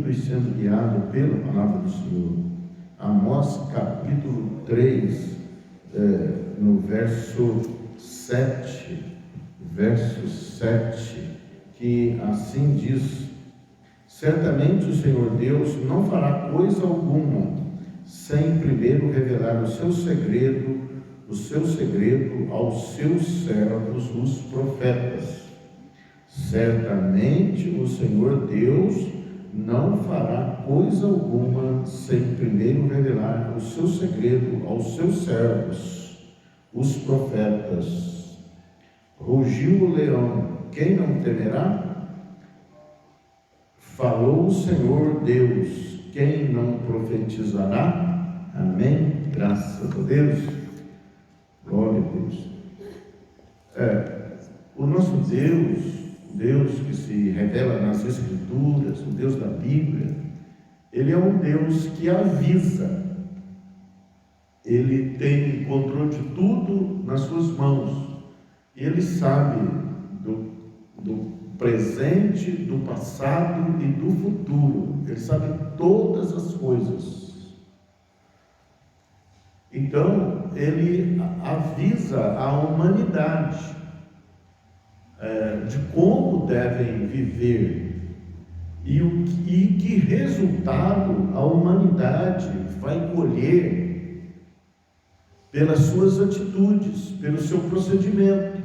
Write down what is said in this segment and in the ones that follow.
ouvindo e sendo guiado pela palavra do Senhor. Amós capítulo 3, no verso 7, que assim diz: certamente o Senhor Deus não fará coisa alguma, sem primeiro revelar o seu segredo aos seus servos, os profetas. Certamente o Senhor Deus não fará coisa alguma sem primeiro revelar o seu segredo aos seus servos, os profetas. Rugiu o leão, quem não temerá? Falou o Senhor Deus, quem não profetizará? Amém? Graças a Deus. Glória a Deus. O nosso Deus que se revela nas Escrituras, o Deus da Bíblia, Ele é um Deus que avisa. Ele tem controle de tudo nas suas mãos. Ele sabe do presente, do passado e do futuro. Ele sabe todas as coisas. Então, Ele avisa a humanidade de como devem viver e que resultado a humanidade vai colher pelas suas atitudes, pelo seu procedimento,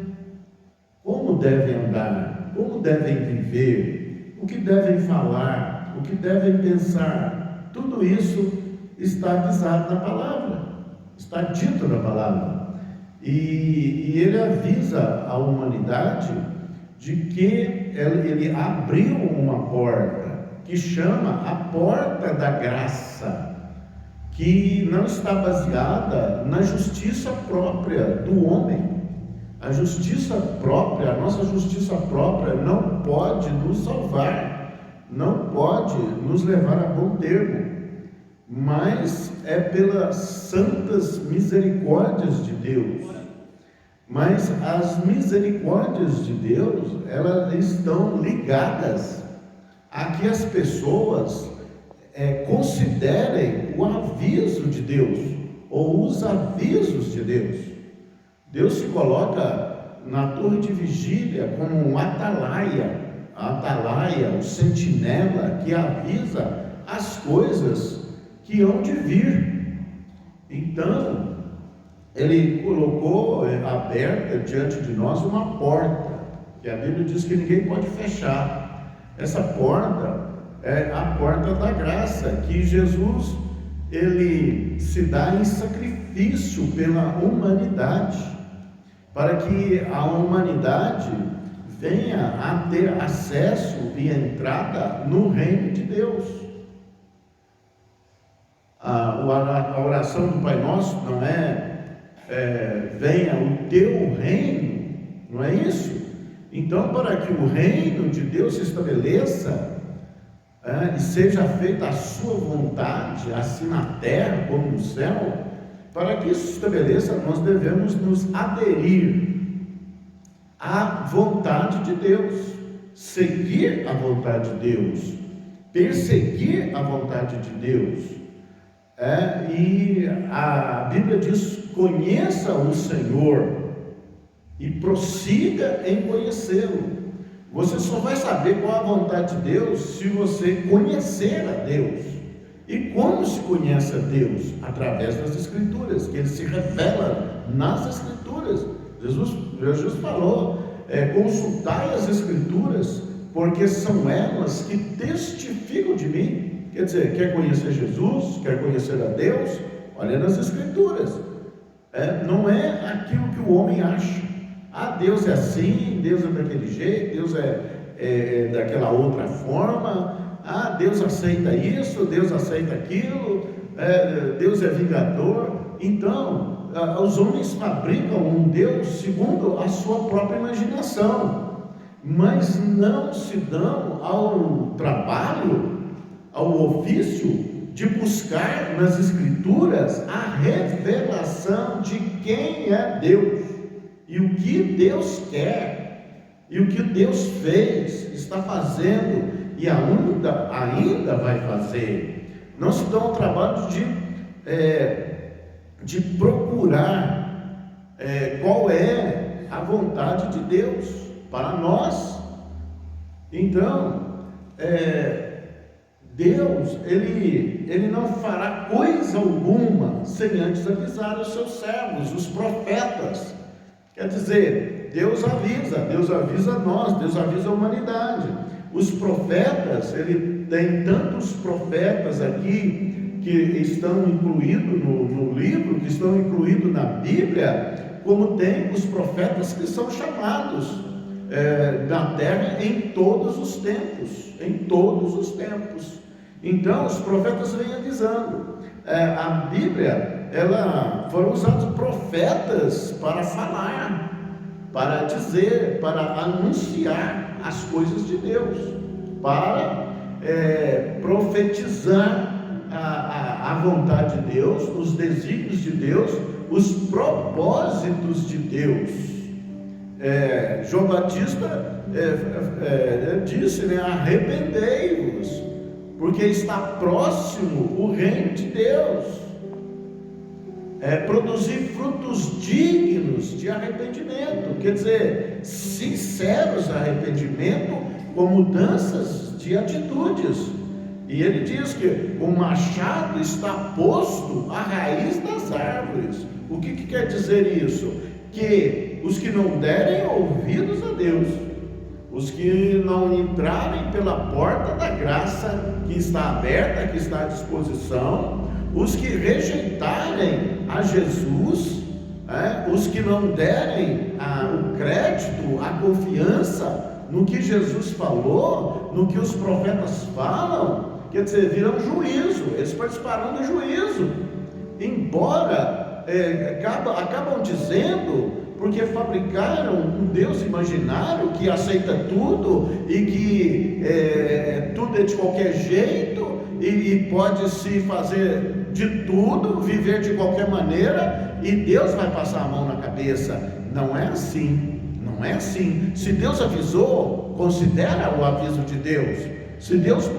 como devem andar, como devem viver, o que devem falar, o que devem pensar. Tudo isso está avisado na palavra, está dito na palavra. E ele avisa a humanidade de que ele abriu uma porta, que chama a porta da graça, que não está baseada na justiça própria do homem. A justiça própria, a nossa justiça própria não pode nos salvar, não pode nos levar a bom termo, mas é pelas santas misericórdias de Deus. Mas as misericórdias de Deus, elas estão ligadas a que as pessoas considerem o aviso de Deus, ou os avisos de Deus. Deus se coloca na torre de vigília como um atalaia, o sentinela que avisa as coisas que hão de vir. Então, Ele colocou aberta diante de nós uma porta, que a Bíblia diz que ninguém pode fechar. Essa porta é a porta da graça, que Jesus, Ele se dá em sacrifício pela humanidade, para que a humanidade venha a ter acesso e entrada no reino de Deus. A oração do Pai Nosso não venha o teu reino, não é isso? Então, para que o reino de Deus se estabeleça e seja feita a sua vontade, assim na terra como no céu, para que isso se estabeleça, nós devemos nos aderir à vontade de Deus, seguir a vontade de Deus, perseguir a vontade de Deus. E a Bíblia diz: conheça o Senhor e prossiga em conhecê-lo. Você só vai saber qual é a vontade de Deus se você conhecer a Deus. E como se conhece a Deus? Através das Escrituras, que Ele se revela nas Escrituras. Jesus falou: consultai as Escrituras, porque são elas que testificam de mim. Quer dizer, quer conhecer Jesus, quer conhecer a Deus? Olha nas Escrituras. Não é aquilo que o homem acha. Deus é assim, Deus é daquele jeito, Deus é daquela outra forma. Deus aceita isso, Deus aceita aquilo, Deus é vingador. Então, os homens fabricam um Deus segundo a sua própria imaginação, mas não se dão ao trabalho, ao ofício de buscar nas Escrituras a revelação de quem é Deus, e o que Deus quer, e o que Deus fez, está fazendo e ainda vai fazer. Não se dá o trabalho de procurar qual é a vontade de Deus para nós. Então, Deus, ele não fará coisa alguma sem antes avisar os seus servos, os profetas. Quer dizer, Deus avisa nós, Deus avisa a humanidade. Os profetas, ele tem tantos profetas aqui que estão incluídos no livro, que estão incluídos na Bíblia, como tem os profetas que são chamados na terra em todos os tempos, Então, os profetas vêm avisando. A Bíblia, foram usados profetas para falar, para dizer, para anunciar as coisas de Deus, para profetizar a vontade de Deus, os desígnios de Deus, os propósitos de Deus. João Batista disse, arrependei-vos, porque está próximo o reino de Deus. Produzir frutos dignos de arrependimento, quer dizer, sinceros arrependimento com mudanças de atitudes. E ele diz que o machado está posto à raiz das árvores. O que quer dizer isso? Que os que não derem ouvidos a Deus, os que não entrarem pela porta da graça que está aberta, que está à disposição, os que rejeitarem a Jesus, os que não derem o crédito, a confiança no que Jesus falou, no que os profetas falam, quer dizer, virão juízo, eles participarão do juízo, embora acabam dizendo, porque fabricaram um Deus imaginário que aceita tudo e que tudo é de qualquer jeito e pode se fazer de tudo, viver de qualquer maneira, e Deus vai passar a mão na cabeça. Não é assim, não é assim. Se Deus avisou, considera o aviso de Deus. Se Deus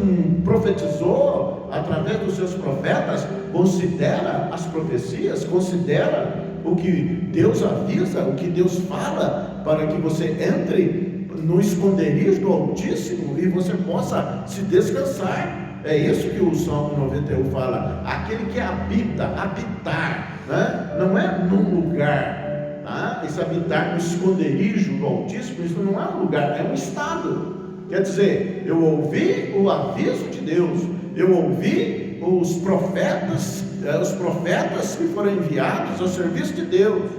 profetizou através dos seus profetas, considera as profecias, considera o que Deus avisa, o que Deus fala, para que você entre no esconderijo do Altíssimo e você possa se descansar. É isso que o Salmo 91 fala, aquele que habita, habitar, não é num lugar, esse habitar no esconderijo do Altíssimo, isso não é um lugar, é um estado. Quer dizer, eu ouvi o aviso de Deus, eu ouvi os profetas que foram enviados ao serviço de Deus,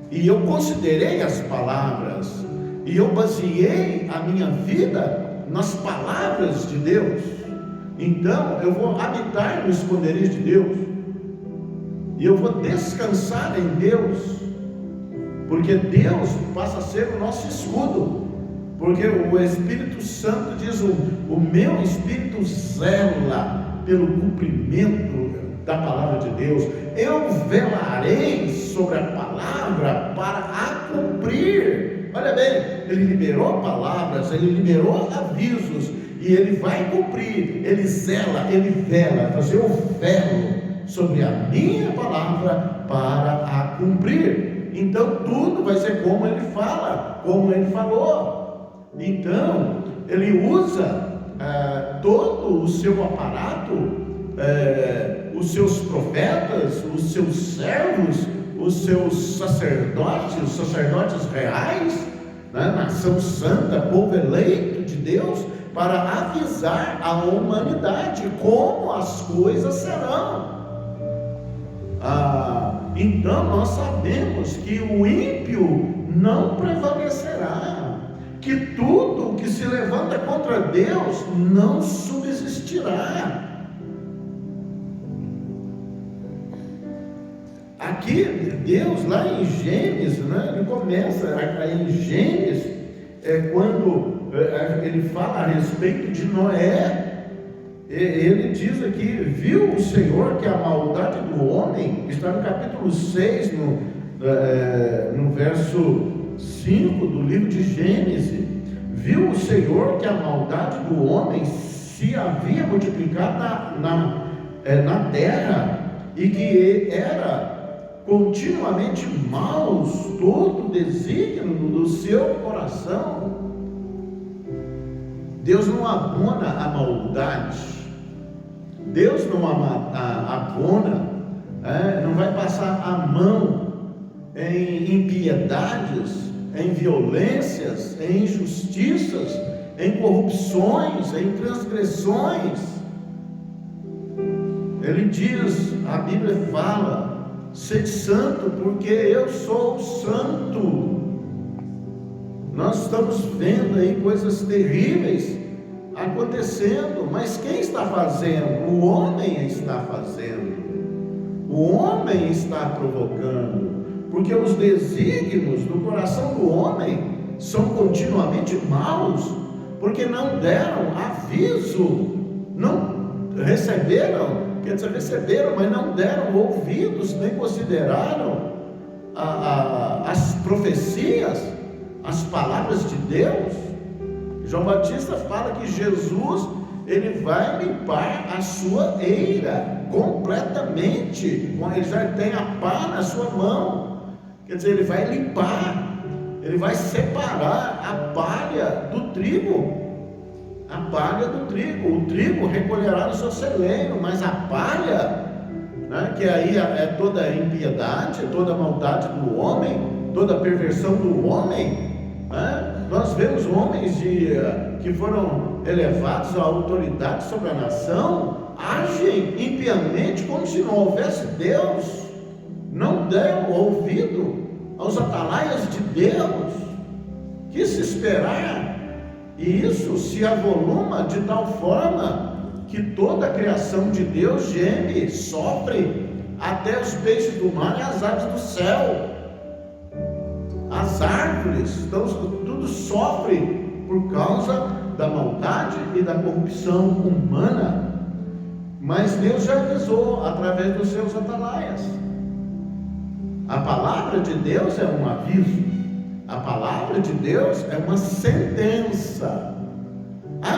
e eu considerei as palavras, e eu baseei a minha vida nas palavras de Deus. Então eu vou habitar no esconderijo de Deus, e eu vou descansar em Deus, porque Deus passa a ser o nosso escudo, porque o Espírito Santo diz, o meu Espírito zela pelo cumprimento da palavra de Deus. Eu velarei sobre a palavra para a cumprir. Olha bem, ele liberou palavras, ele liberou avisos, e ele vai cumprir. Ele zela, ele vela, mas eu velo sobre a minha palavra para a cumprir. Então tudo vai ser como ele fala, como ele falou. Então ele usa todo o seu aparato, os seus profetas, os seus servos, os seus sacerdotes, os sacerdotes reais, nação santa, povo eleito de Deus, para avisar a humanidade como as coisas serão. Então nós sabemos que o ímpio não prevalecerá, que tudo que se levanta contra Deus não subsistirá. Aqui Deus, lá em Gênesis, ele começa em Gênesis, quando ele fala a respeito de Noé, ele diz aqui, viu o Senhor que a maldade do homem, está no capítulo 6, no verso 5 do livro de Gênesis, viu o Senhor que a maldade do homem se havia multiplicado na terra, e que era continuamente maus todo o desígnio do seu coração. Deus não abona a maldade, Deus não abona, não vai passar a mão em impiedades, em violências, em injustiças, em corrupções, em transgressões. Ele diz, a Bíblia fala: sede santo, porque eu sou santo. Nós estamos vendo aí coisas terríveis acontecendo, mas quem está fazendo? O homem está fazendo, o homem está provocando, porque os desígnios do coração do homem são continuamente maus, porque não deram aviso, não receberam, quer dizer, receberam, mas não deram ouvidos, nem consideraram as profecias, as palavras de Deus. João Batista fala que Jesus, ele vai limpar a sua eira completamente, ele já tem a pá na sua mão, quer dizer, ele vai limpar, ele vai separar a palha do trigo, a palha do trigo. O trigo recolherá no seu celeiro, mas a palha, que aí é toda a impiedade, toda a maldade do homem, toda a perversão do homem, nós vemos homens que foram elevados à autoridade sobre a nação, agem impiamente como se não houvesse Deus, não deram ouvido aos atalaias de Deus. Que se esperar? E isso se avoluma de tal forma que toda a criação de Deus geme, sofre, até os peixes do mar e as aves do céu, as árvores, tudo sofre por causa da maldade e da corrupção humana. Mas Deus já avisou através dos seus atalaias. A palavra de Deus é um aviso, a palavra de Deus é uma sentença.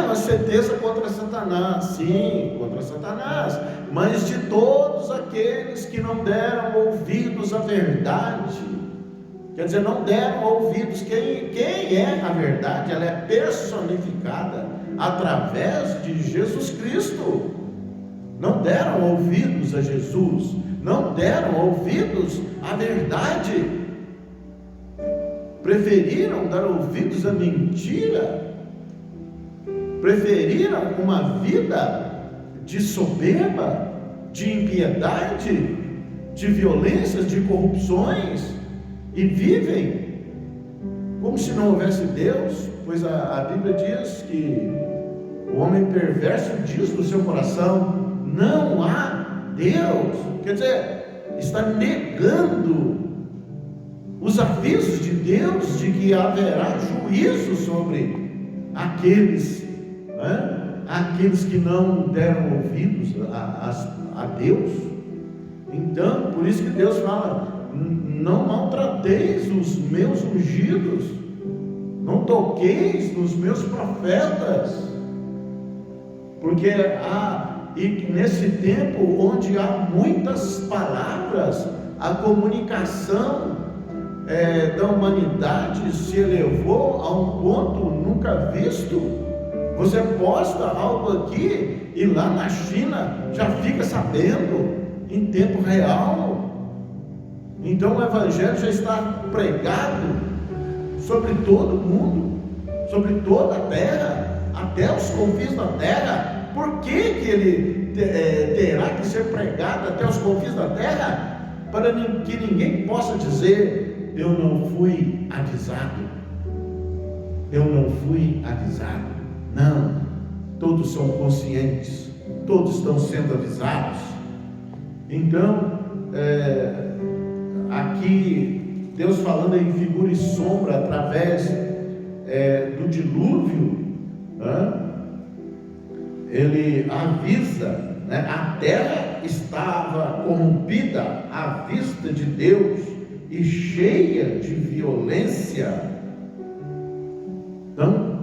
Uma sentença contra Satanás, sim, contra Satanás, mas de todos aqueles que não deram ouvidos à verdade. Quer dizer, não deram ouvidos. Quem é a verdade? Ela é personificada através de Jesus Cristo. Não deram ouvidos a Jesus, não deram ouvidos à verdade, preferiram dar ouvidos à mentira, preferiram uma vida de soberba, de impiedade, de violências, de corrupções, e vivem como se não houvesse Deus, pois a Bíblia diz que o homem perverso diz no seu coração: não há Deus. Quer dizer, está negando os avisos de Deus de que haverá juízo sobre aqueles que não deram ouvidos a Deus. Então, por isso que Deus fala: não maltrateis os meus ungidos, não toqueis nos meus profetas, porque e nesse tempo onde há muitas palavras, a comunicação da humanidade se elevou a um ponto nunca visto. Você posta algo aqui e lá na China já fica sabendo em tempo real. Então o Evangelho já está pregado sobre todo o mundo, sobre toda a terra, até os confins da terra. Por que ele terá que ser pregado até os confins da terra? Para que ninguém possa dizer: eu não fui avisado, eu não fui avisado. Não, todos são conscientes, todos estão sendo avisados. Então, aqui Deus falando em figura e sombra através do dilúvio, Ele avisa, a terra estava corrompida à vista de Deus e cheia de violência. Então,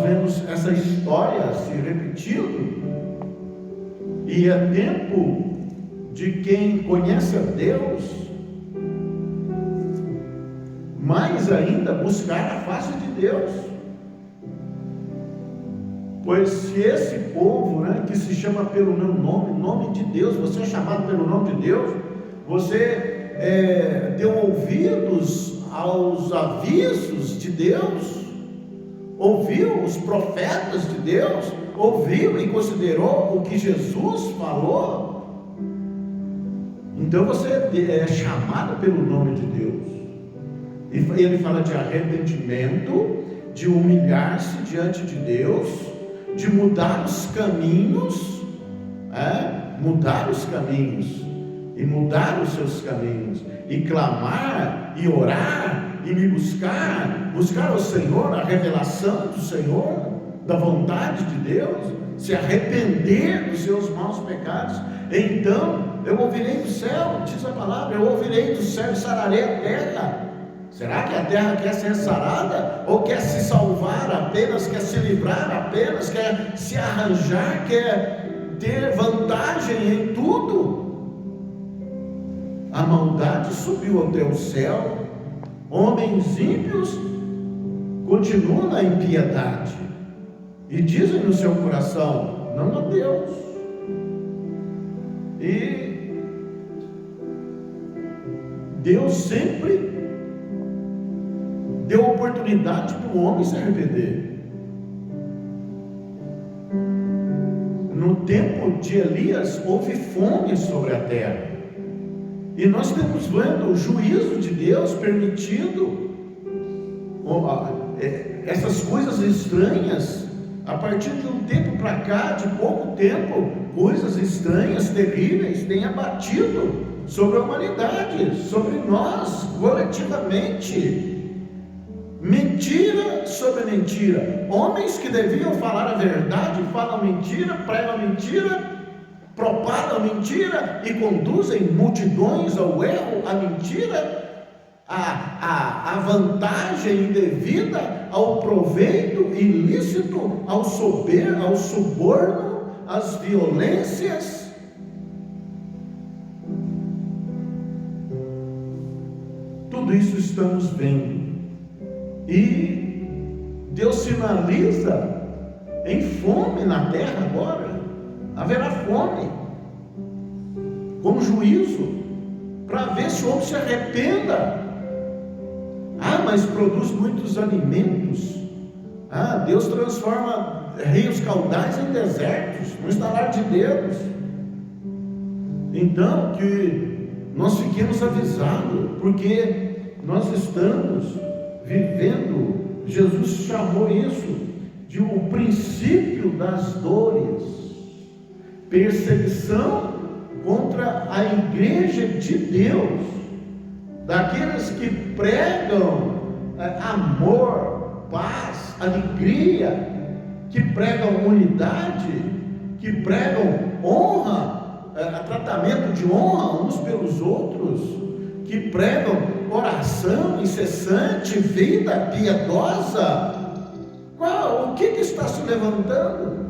vemos essa história se repetindo, e é tempo de quem conhece a Deus, mais ainda buscar a face de Deus. Pois se esse povo, que se chama pelo meu nome, nome de Deus, você é chamado pelo nome de Deus, você deu ouvidos aos avisos de Deus, ouviu os profetas de Deus, ouviu e considerou o que Jesus falou, então você é chamado pelo nome de Deus. E ele fala de arrependimento, de humilhar-se diante de Deus, de mudar os caminhos, mudar os caminhos, e mudar os seus caminhos, e clamar, e orar, e me buscar ao Senhor, a revelação do Senhor, da vontade de Deus, se arrepender dos seus maus pecados. Então eu ouvirei do céu, diz a palavra, eu ouvirei do céu e sararei a terra. Será que a terra quer ser sarada? Ou quer se salvar apenas, quer se livrar apenas, quer se arranjar, quer ter vantagem em tudo? A maldade subiu até o céu, homens ímpios continuam na impiedade, e dizem no seu coração, não a Deus. E Deus sempre deu oportunidade para o homem se arrepender. No tempo de Elias houve fome sobre a terra, e nós temos vendo o juízo de Deus permitindo essas coisas estranhas. A partir de um tempo para cá, de pouco tempo, coisas estranhas, terríveis têm abatido sobre a humanidade, sobre nós coletivamente. Mentira sobre mentira. Homens que deviam falar a verdade falam mentira, pregam mentira, propagam mentira e conduzem multidões ao erro, à mentira, à vantagem indevida, ao proveito ilícito, ao suborno, às violências. Tudo isso estamos vendo. E Deus sinaliza em fome na terra agora. Haverá fome, como juízo, para ver se o homem se arrependa. Mas produz muitos alimentos. Deus transforma rios caudais em desertos, no estalar de dedos. Então, que nós fiquemos avisados, porque nós estamos vivendo, Jesus chamou isso de o princípio das dores, perseguição contra a igreja de Deus, daqueles que pregam amor, paz, alegria, que pregam unidade, que pregam honra, tratamento de honra uns pelos outros, que pregam oração incessante, vida piedosa. O que está se levantando?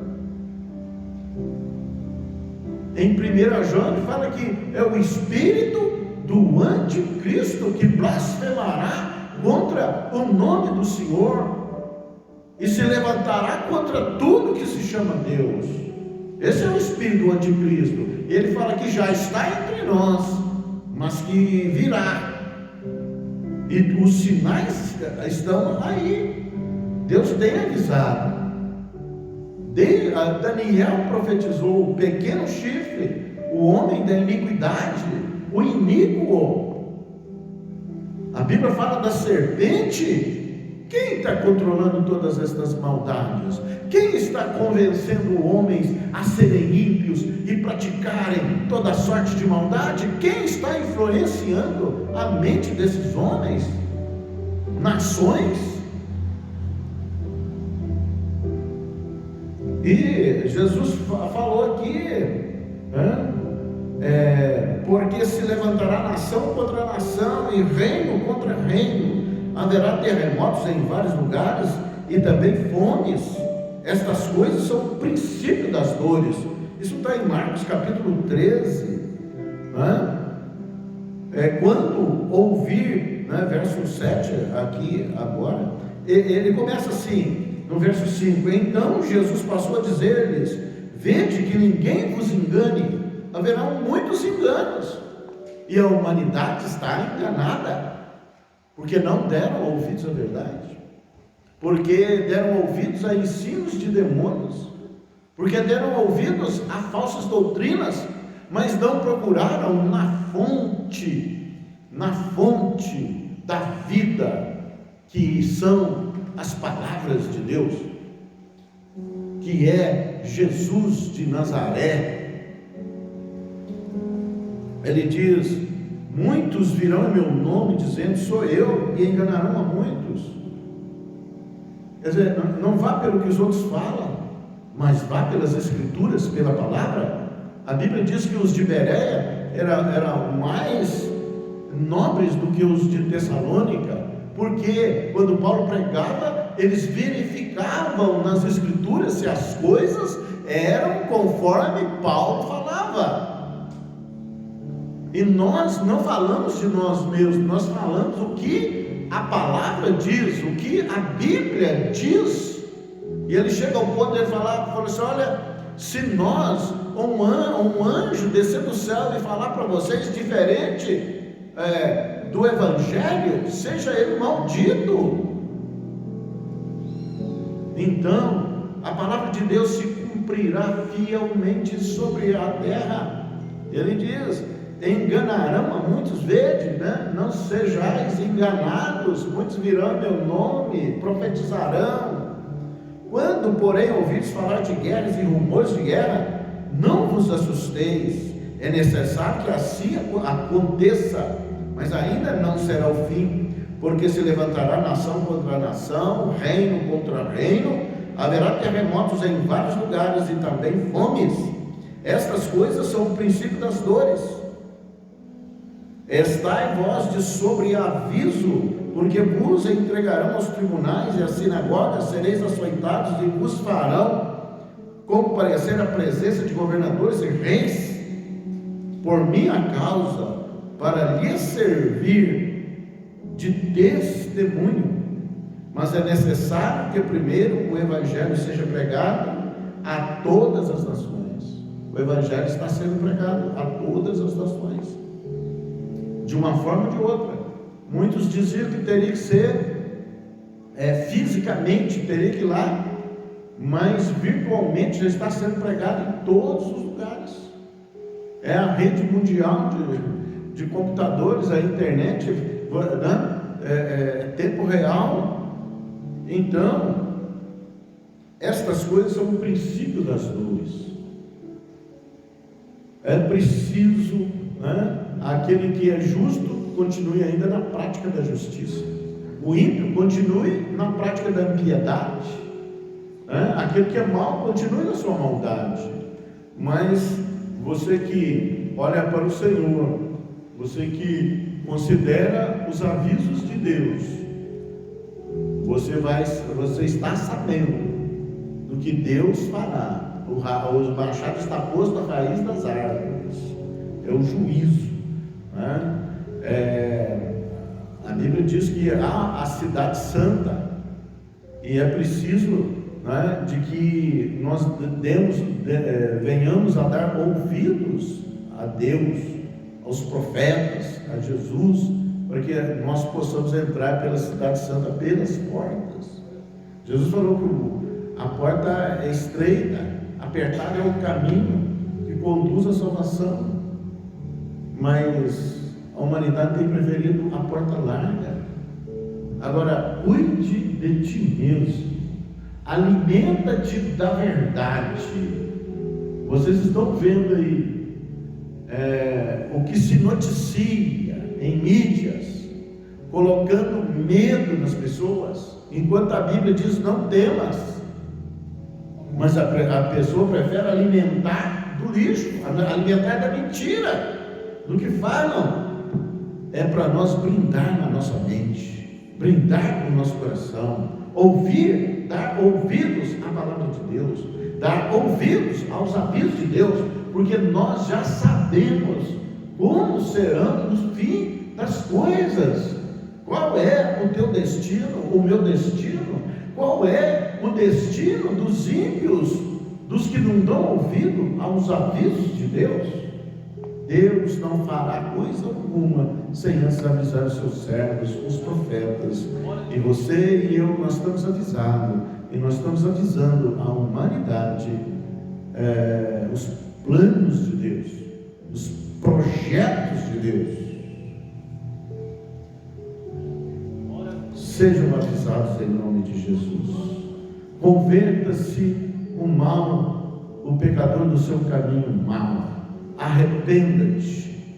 Em 1 João ele fala que é o espírito do anticristo que blasfemará contra o nome do Senhor e se levantará contra tudo que se chama Deus. Esse é o espírito do anticristo. Ele fala que já está entre nós, mas que virá, e os sinais estão aí. Deus tem avisado. Daniel profetizou o pequeno chifre, o homem da iniquidade, o iníquo. A Bíblia fala da serpente. Quem está controlando todas estas maldades? Quem está convencendo homens a serem ímpios e praticarem toda sorte de maldade? Quem está influenciando a mente desses homens? Nações? E Jesus falou aqui, porque se levantará nação contra nação e reino contra reino, haverá terremotos em vários lugares e também fomes. Estas coisas são o princípio das dores. Isso está em Marcos capítulo 13. Quando ouvir, verso 7 aqui agora, ele começa assim, no verso 5: então Jesus passou a dizer-lhes: vede que ninguém vos engane, haverão muitos enganos, e a humanidade está enganada, porque não deram ouvidos à verdade, porque deram ouvidos a ensinos de demônios, porque deram ouvidos a falsas doutrinas, mas não procuraram na fonte da vida, que são as palavras de Deus, que é Jesus de Nazaré. Ele diz: muitos virão em meu nome dizendo sou eu, e enganarão a muitos. Quer dizer, não vá pelo que os outros falam, mas vá pelas Escrituras, pela palavra. A Bíblia diz que os de Bereia eram mais nobres do que os de Tessalônica, porque quando Paulo pregava, eles verificavam nas Escrituras se as coisas eram conforme Paulo falava. E nós não falamos de nós mesmos, nós falamos o que a palavra diz, o que a Bíblia diz. E ele chega ao ponto de falar assim: olha, se nós, um anjo descer do céu e falar para vocês diferente do Evangelho, seja ele maldito. Então, a palavra de Deus se cumprirá fielmente sobre a terra. Ele diz: enganarão a muitos, vede, não sejais enganados, muitos virão em meu nome, profetizarão. Quando, porém, ouvides falar de guerras e rumores de guerra, não vos assusteis, é necessário que assim aconteça, mas ainda não será o fim, porque se levantará nação contra nação, reino contra reino, haverá terremotos em vários lugares e também fomes. Estas coisas são o princípio das dores. Estai vós de sobreaviso, porque vos entregarão aos tribunais e às sinagogas, sereis açoitados e vos farão comparecer à presença de governadores e reis, por minha causa, para lhes servir de testemunho. Mas é necessário que primeiro o Evangelho seja pregado a todas as nações. O Evangelho está sendo pregado a todas as nações, de uma forma ou de outra. Muitos diziam que teria que ser fisicamente, teria que ir lá, mas virtualmente já está sendo pregado em todos os lugares. É a rede mundial de computadores, a internet, tempo real. Então, estas coisas são o princípio das dores. É preciso, aquele que é justo continue ainda na prática da justiça, o ímpio continue na prática da impiedade, aquele que é mau continue na sua maldade. Mas você que olha para o Senhor, você que considera os avisos de Deus, você está sabendo do que Deus fará. O machado está posto à raiz das árvores, é o juízo. A Bíblia diz que há a cidade santa, e é preciso de que nós venhamos a dar ouvidos a Deus, aos profetas, a Jesus, para que nós possamos entrar pela cidade santa pelas portas. Jesus falou que a porta é estreita, apertado é o caminho que conduz à salvação, mas a humanidade tem preferido a porta larga. Agora, cuide de ti mesmo, alimenta-te da verdade. Vocês estão vendo aí o que se noticia em mídias, colocando medo nas pessoas, enquanto a Bíblia diz: não temas. Mas a pessoa prefere alimentar do lixo, alimentar da mentira, do que falam. É para nós brindar na nossa mente, brindar com o nosso coração, ouvir dar ouvidos à palavra de Deus, dar ouvidos aos avisos de Deus, porque nós já sabemos como serão os fim das coisas. Qual é o teu destino, o meu destino? Qual é o destino dos ímpios, dos que não dão ouvido aos avisos de Deus? Deus não fará coisa alguma sem antes avisar os seus servos, os profetas. E você e eu, nós estamos avisados, e nós estamos avisando a humanidade os planos de Deus, os projetos de Deus. Sejam avisados em nome de Jesus. Converta-se o pecador do seu caminho mau. Arrependa-te,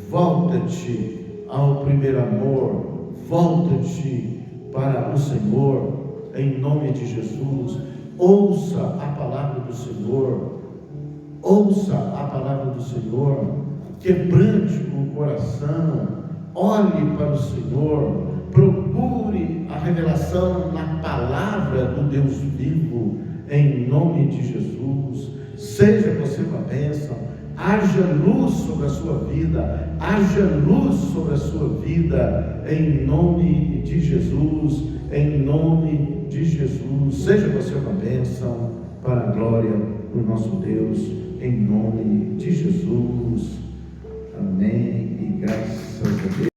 volta-te ao primeiro amor, volta-te para o Senhor, em nome de Jesus. Ouça a palavra do Senhor, ouça a palavra do Senhor, quebrante o coração, olhe para o Senhor, procure a revelação na palavra do Deus vivo, em nome de Jesus. Seja você uma bênção, haja luz sobre a sua vida, haja luz sobre a sua vida, em nome de Jesus, em nome de Jesus. Seja você uma bênção para a glória do nosso Deus, em nome de Jesus. Amém e graças a Deus.